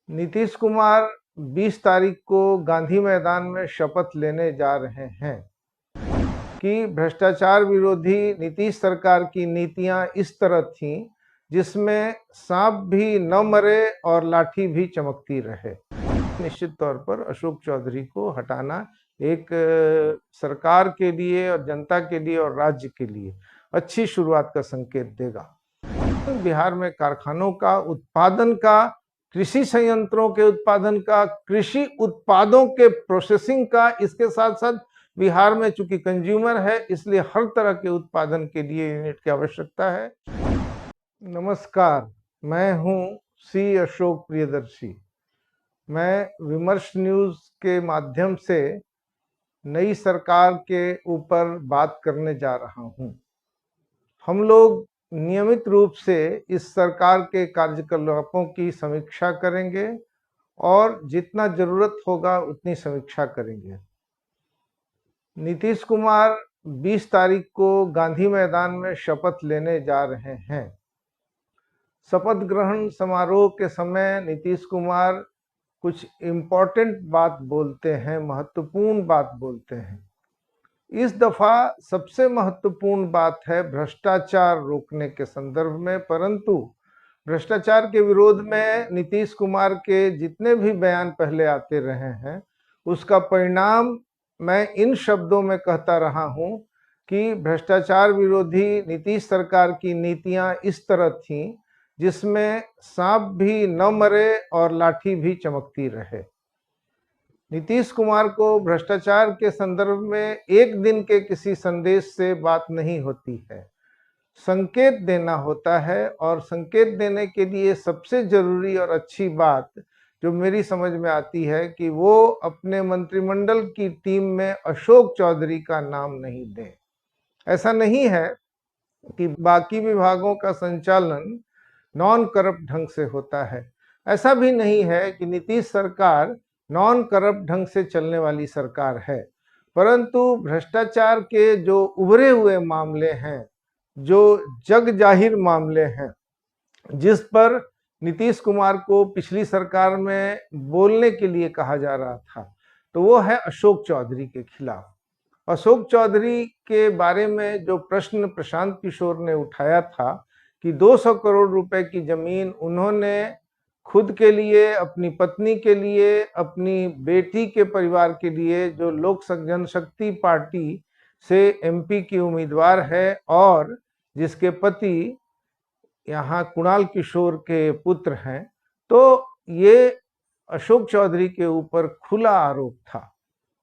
नीतीश कुमार 20 तारीख को गांधी मैदान में शपथ लेने जा रहे हैं कि भ्रष्टाचार विरोधी नीतीश सरकार की नीतियां इस तरह थीं जिसमें सांप भी न मरे और लाठी भी चमकती रहे। निश्चित तौर पर अशोक चौधरी को हटाना एक सरकार के लिए और जनता के लिए और राज्य के लिए अच्छी शुरुआत का संकेत देगा। बिहार में कारखानों का उत्पादन का, कृषि संयंत्रों के उत्पादन का, कृषि उत्पादों के प्रोसेसिंग का, इसके साथ साथ बिहार में चूंकि कंज्यूमर है इसलिए हर तरह के उत्पादन के लिए यूनिट की आवश्यकता है। नमस्कार, मैं हूं सी अशोक प्रियदर्शी। मैं विमर्श न्यूज के माध्यम से नई सरकार के ऊपर बात करने जा रहा हूं। हम लोग नियमित रूप से इस सरकार के कार्यकलापों की समीक्षा करेंगे और जितना जरूरत होगा उतनी समीक्षा करेंगे। नीतीश कुमार 20 तारीख को गांधी मैदान में शपथ लेने जा रहे हैं। शपथ ग्रहण समारोह के समय नीतीश कुमार कुछ इम्पोर्टेंट बात बोलते हैं, महत्वपूर्ण बात बोलते हैं। इस दफा सबसे महत्वपूर्ण बात है भ्रष्टाचार रोकने के संदर्भ में, परंतु भ्रष्टाचार के विरोध में नीतीश कुमार के जितने भी बयान पहले आते रहे हैं उसका परिणाम मैं इन शब्दों में कहता रहा हूं कि भ्रष्टाचार विरोधी नीतीश सरकार की नीतियां इस तरह थीं जिसमें सांप भी न मरे और लाठी भी चमकती रहे। नीतीश कुमार को भ्रष्टाचार के संदर्भ में एक दिन के किसी संदेश से बात नहीं होती है, संकेत देना होता है। और संकेत देने के लिए सबसे जरूरी और अच्छी बात जो मेरी समझ में आती है कि वो अपने मंत्रिमंडल की टीम में अशोक चौधरी का नाम नहीं दें। ऐसा नहीं है कि बाकी विभागों का संचालन नॉन करप्ट ढंग से होता है, ऐसा भी नहीं है कि नीतीश सरकार नॉन करप्ट ढंग से चलने वाली सरकार है, परंतु भ्रष्टाचार के जो उभरे हुए मामले हैं, जो जग जाहिर मामले हैं, जिस पर नीतीश कुमार को पिछली सरकार में बोलने के लिए कहा जा रहा था, तो वो है अशोक चौधरी के खिलाफ। अशोक चौधरी के बारे में जो प्रश्न प्रशांत किशोर ने उठाया था कि 200 करोड़ रुपए की जमीन उन्होंने खुद के लिए, अपनी पत्नी के लिए, अपनी बेटी के परिवार के लिए, जो लोक जनशक्ति पार्टी से एमपी की उम्मीदवार है और जिसके पति यहाँ कुणाल किशोर के पुत्र हैं, तो ये अशोक चौधरी के ऊपर खुला आरोप था।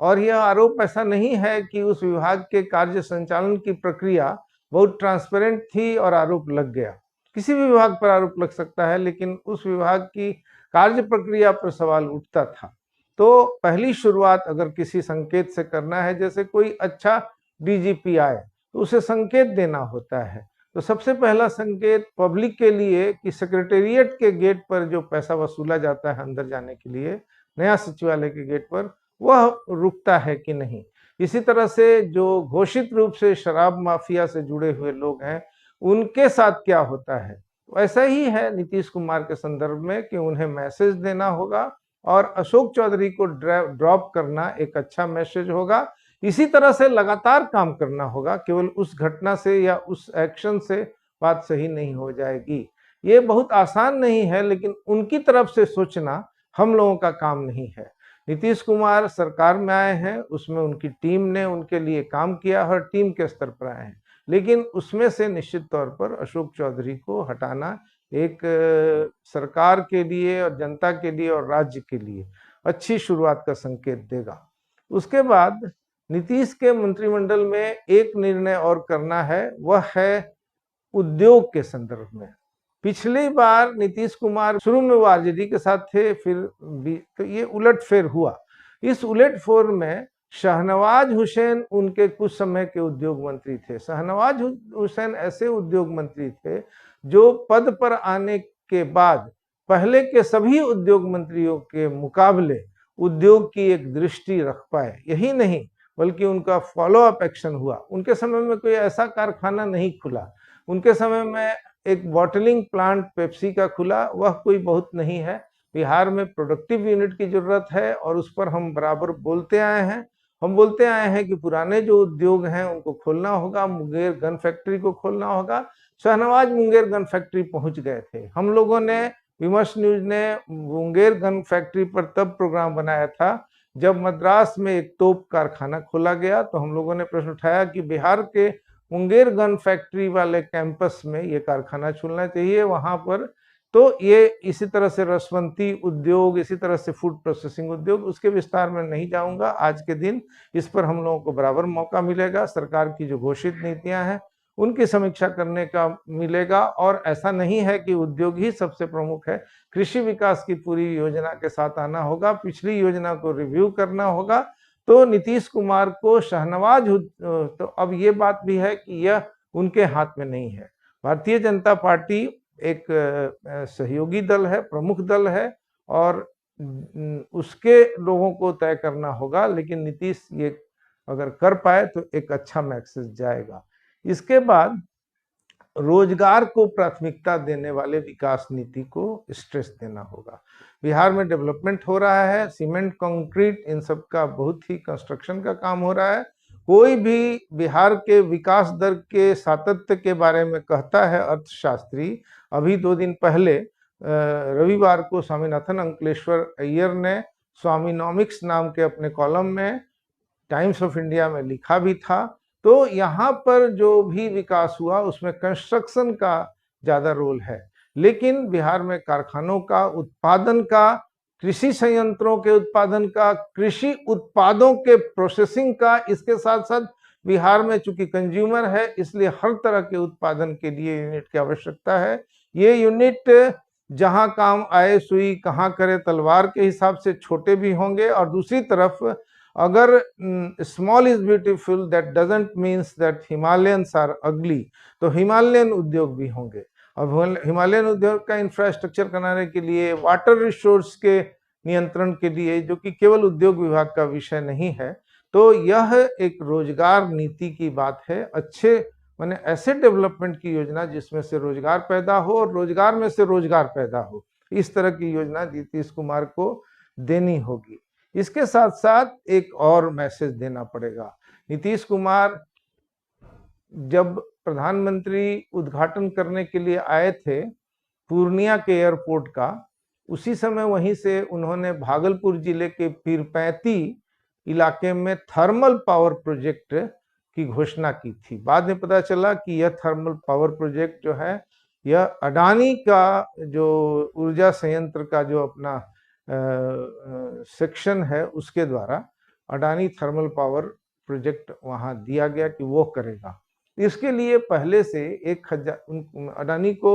और यह आरोप ऐसा नहीं है कि उस विभाग के कार्य संचालन की प्रक्रिया बहुत ट्रांसपेरेंट थी और आरोप लग गया। किसी भी विभाग पर आरोप लग सकता है, लेकिन उस विभाग की कार्य प्रक्रिया पर सवाल उठता था। तो पहली शुरुआत अगर किसी संकेत से करना है, जैसे कोई अच्छा डीजीपी आए तो उसे संकेत देना होता है, तो सबसे पहला संकेत पब्लिक के लिए कि सेक्रेटेरिएट के गेट पर जो पैसा वसूला जाता है अंदर जाने के लिए, नया सचिवालय के गेट पर, वह रुकता है कि नहीं। इसी तरह से जो घोषित रूप से शराब माफिया से जुड़े हुए लोग हैं उनके साथ क्या होता है। वैसा ही है नीतीश कुमार के संदर्भ में कि उन्हें मैसेज देना होगा और अशोक चौधरी को ड्रॉप करना एक अच्छा मैसेज होगा। इसी तरह से लगातार काम करना होगा, केवल उस घटना से या उस एक्शन से बात सही नहीं हो जाएगी। ये बहुत आसान नहीं है, लेकिन उनकी तरफ से सोचना हम लोगों का काम नहीं है। नीतीश कुमार सरकार में आए हैं, उसमें उनकी टीम ने उनके लिए काम किया, हर टीम के स्तर पर आए हैं, लेकिन उसमें से निश्चित तौर पर अशोक चौधरी को हटाना एक सरकार के लिए और जनता के लिए और राज्य के लिए अच्छी शुरुआत का संकेत देगा। उसके बाद नीतीश के मंत्रिमंडल में एक निर्णय और करना है, वह है उद्योग के संदर्भ में। पिछली बार नीतीश कुमार शुरू में वो आरजेडी के साथ थे, फिर भी तो ये उलटफेर हुआ। इस उलटफेर में शाहनवाज हुसैन उनके कुछ समय के उद्योग मंत्री थे। शाहनवाज हुसैन ऐसे उद्योग मंत्री थे जो पद पर आने के बाद पहले के सभी उद्योग मंत्रियों के मुकाबले उद्योग की एक दृष्टि रख पाए। यही नहीं बल्कि उनका फॉलो अप एक्शन हुआ। उनके समय में कोई ऐसा कारखाना नहीं खुला, उनके समय में एक बॉटलिंग प्लांट पेप्सी का खुला, वह कोई बहुत नहीं है, बिहार में प्रोडक्टिव यूनिट की जरूरत है और उस पर हम बराबर बोलते आए हैं। हम बोलते आए हैं कि पुराने जो उद्योग हैं उनको खोलना होगा, मुंगेर गन फैक्ट्री को खोलना होगा। शाहनवाज मुंगेर गन फैक्ट्री पहुंच गए थे। हम लोगों ने, विमर्श न्यूज ने मुंगेर गन फैक्ट्री पर तब प्रोग्राम बनाया था जब मद्रास में एक तोप कारखाना खोला गया। तो हम लोगों ने प्रश्न उठाया कि बिहार के मुंगेर गन फैक्ट्री वाले कैंपस में ये कारखाना खुलना चाहिए वहां पर। तो ये इसी तरह से रसवंती उद्योग, इसी तरह से फूड प्रोसेसिंग उद्योग, उसके विस्तार में नहीं जाऊंगा आज के दिन। इस पर हम लोगों को बराबर मौका मिलेगा। सरकार की जो घोषित नीतियां हैं उनकी समीक्षा करने का मिलेगा। और ऐसा नहीं है कि उद्योग ही सबसे प्रमुख है, कृषि विकास की पूरी योजना के साथ आना होगा, पिछली योजना को रिव्यू करना होगा। तो नीतीश कुमार को शहनवाज, तो अब ये बात भी है कि यह उनके हाथ में नहीं है। भारतीय जनता पार्टी एक सहयोगी दल है, प्रमुख दल है, और उसके लोगों को तय करना होगा। लेकिन नीतीश ये अगर कर पाए तो एक अच्छा मैसेज जाएगा। इसके बाद रोजगार को प्राथमिकता देने वाले विकास नीति को स्ट्रेस देना होगा। बिहार में डेवलपमेंट हो रहा है, सीमेंट, कंक्रीट, इन सब का बहुत ही कंस्ट्रक्शन का काम हो रहा है। कोई भी बिहार के विकास दर के सातत्य के बारे में कहता है अर्थशास्त्री। अभी 2 दिन पहले रविवार को स्वामीनाथन अंकलेश्वर अय्यर ने स्वामीनॉमिक्स नाम के अपने कॉलम में टाइम्स ऑफ इंडिया में लिखा भी था। तो यहाँ पर जो भी विकास हुआ उसमें कंस्ट्रक्शन का ज्यादा रोल है, लेकिन बिहार में कारखानों का उत्पादन का, कृषि संयंत्रों के उत्पादन का, कृषि उत्पादों के प्रोसेसिंग का, इसके साथ साथ बिहार में चूंकि कंज्यूमर है इसलिए हर तरह के उत्पादन के लिए यूनिट की आवश्यकता है। ये यूनिट जहां काम आए सुई कहां करे तलवार के हिसाब से छोटे भी होंगे। और दूसरी तरफ अगर small is beautiful that doesn't means that Himalayans are ugly, तो हिमालयन उद्योग भी होंगे। अब हिमालयन उद्योग का इंफ्रास्ट्रक्चर बनाने के लिए, वाटर रिसोर्स के नियंत्रण के लिए, जो कि केवल उद्योग विभाग का विषय नहीं है, तो यह एक रोजगार नीति की बात है। अच्छे माने ऐसे डेवलपमेंट की योजना जिसमें से रोजगार पैदा हो और रोजगार में से रोजगार पैदा हो, इस तरह की योजना नीतीश कुमार को देनी होगी। इसके साथ साथ एक और मैसेज देना पड़ेगा। नीतीश कुमार जब प्रधानमंत्री उद्घाटन करने के लिए आए थे पूर्णिया के एयरपोर्ट का, उसी समय वहीं से उन्होंने भागलपुर जिले के पीरपैंती इलाके में थर्मल पावर प्रोजेक्ट की घोषणा की थी। बाद में पता चला कि यह थर्मल पावर प्रोजेक्ट जो है यह अडानी का जो ऊर्जा संयंत्र का जो अपना सेक्शन है उसके द्वारा अडानी थर्मल पावर प्रोजेक्ट वहां दिया गया कि वो करेगा। इसके लिए पहले से 1000 अडानी को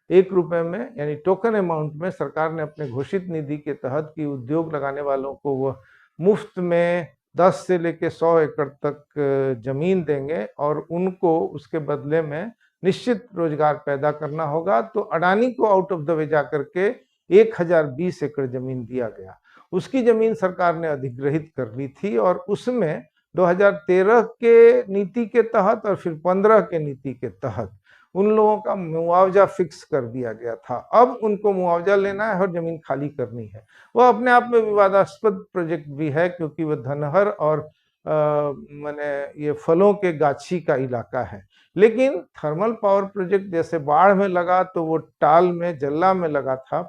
1 रुपए में यानी टोकन अमाउंट में सरकार ने अपने घोषित निधि के तहत कि उद्योग लगाने वालों को वह मुफ्त में 10 से लेकर 100 एकड़ तक जमीन देंगे और उनको उसके बदले में निश्चित रोजगार पैदा करना होगा। तो अडानी को आउट ऑफ द वे जाकर के 1020 एकड़ जमीन दिया गया। उसकी जमीन सरकार ने अधिग्रहित कर ली थी और उसमें 2013 के नीति के तहत और फिर 15 के नीति के तहत उन लोगों का मुआवजा फिक्स कर दिया गया था। अब उनको मुआवजा लेना है और जमीन खाली करनी है। वह अपने आप में विवादास्पद प्रोजेक्ट भी है क्योंकि वह धनहर और माने ये फलों के गाछी का इलाका है। लेकिन थर्मल पावर प्रोजेक्ट जैसे बाढ़ में लगा तो वो टाल में, जल्ला में लगा था,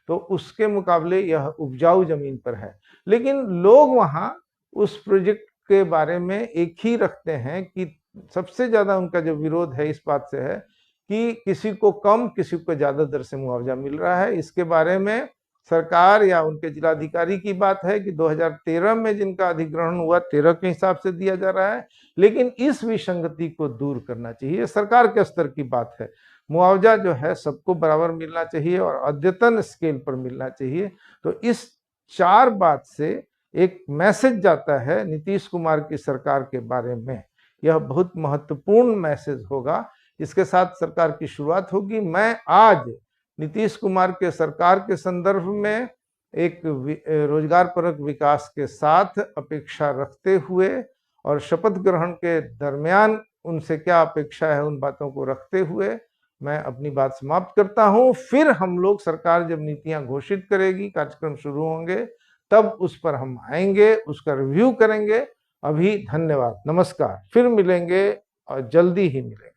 तो उसके मुकाबले यह उपजाऊ जमीन पर है। लेकिन लोग वहां उस प्रोजेक्ट के बारे में एक ही रखते हैं कि सबसे ज्यादा उनका जो विरोध है इस बात से है कि किसी को कम किसी को ज्यादा दर से मुआवजा मिल रहा है। इसके बारे में सरकार या उनके जिलाधिकारी की बात है कि 2013 में जिनका अधिग्रहण हुआ 13 के हिसाब से दिया जा रहा है। लेकिन इस विसंगति को दूर करना चाहिए, सरकार के स्तर की बात है। मुआवजा जो है सबको बराबर मिलना चाहिए और अद्यतन स्केल पर मिलना चाहिए। तो इस 4 बात से एक मैसेज जाता है नीतीश कुमार की सरकार के बारे में। यह बहुत महत्वपूर्ण मैसेज होगा। इसके साथ सरकार की शुरुआत होगी। मैं आज नीतीश कुमार के सरकार के संदर्भ में एक रोजगार परक विकास के साथ अपेक्षा रखते हुए और शपथ ग्रहण के दरमियान उनसे क्या अपेक्षा है उन बातों को रखते हुए मैं अपनी बात समाप्त करता हूं। फिर हम लोग, सरकार जब नीतियां घोषित करेगी, कार्यक्रम शुरू होंगे, तब उस पर हम आएंगे, उसका रिव्यू करेंगे। अभी धन्यवाद, नमस्कार, फिर मिलेंगे और जल्दी ही मिलेंगे।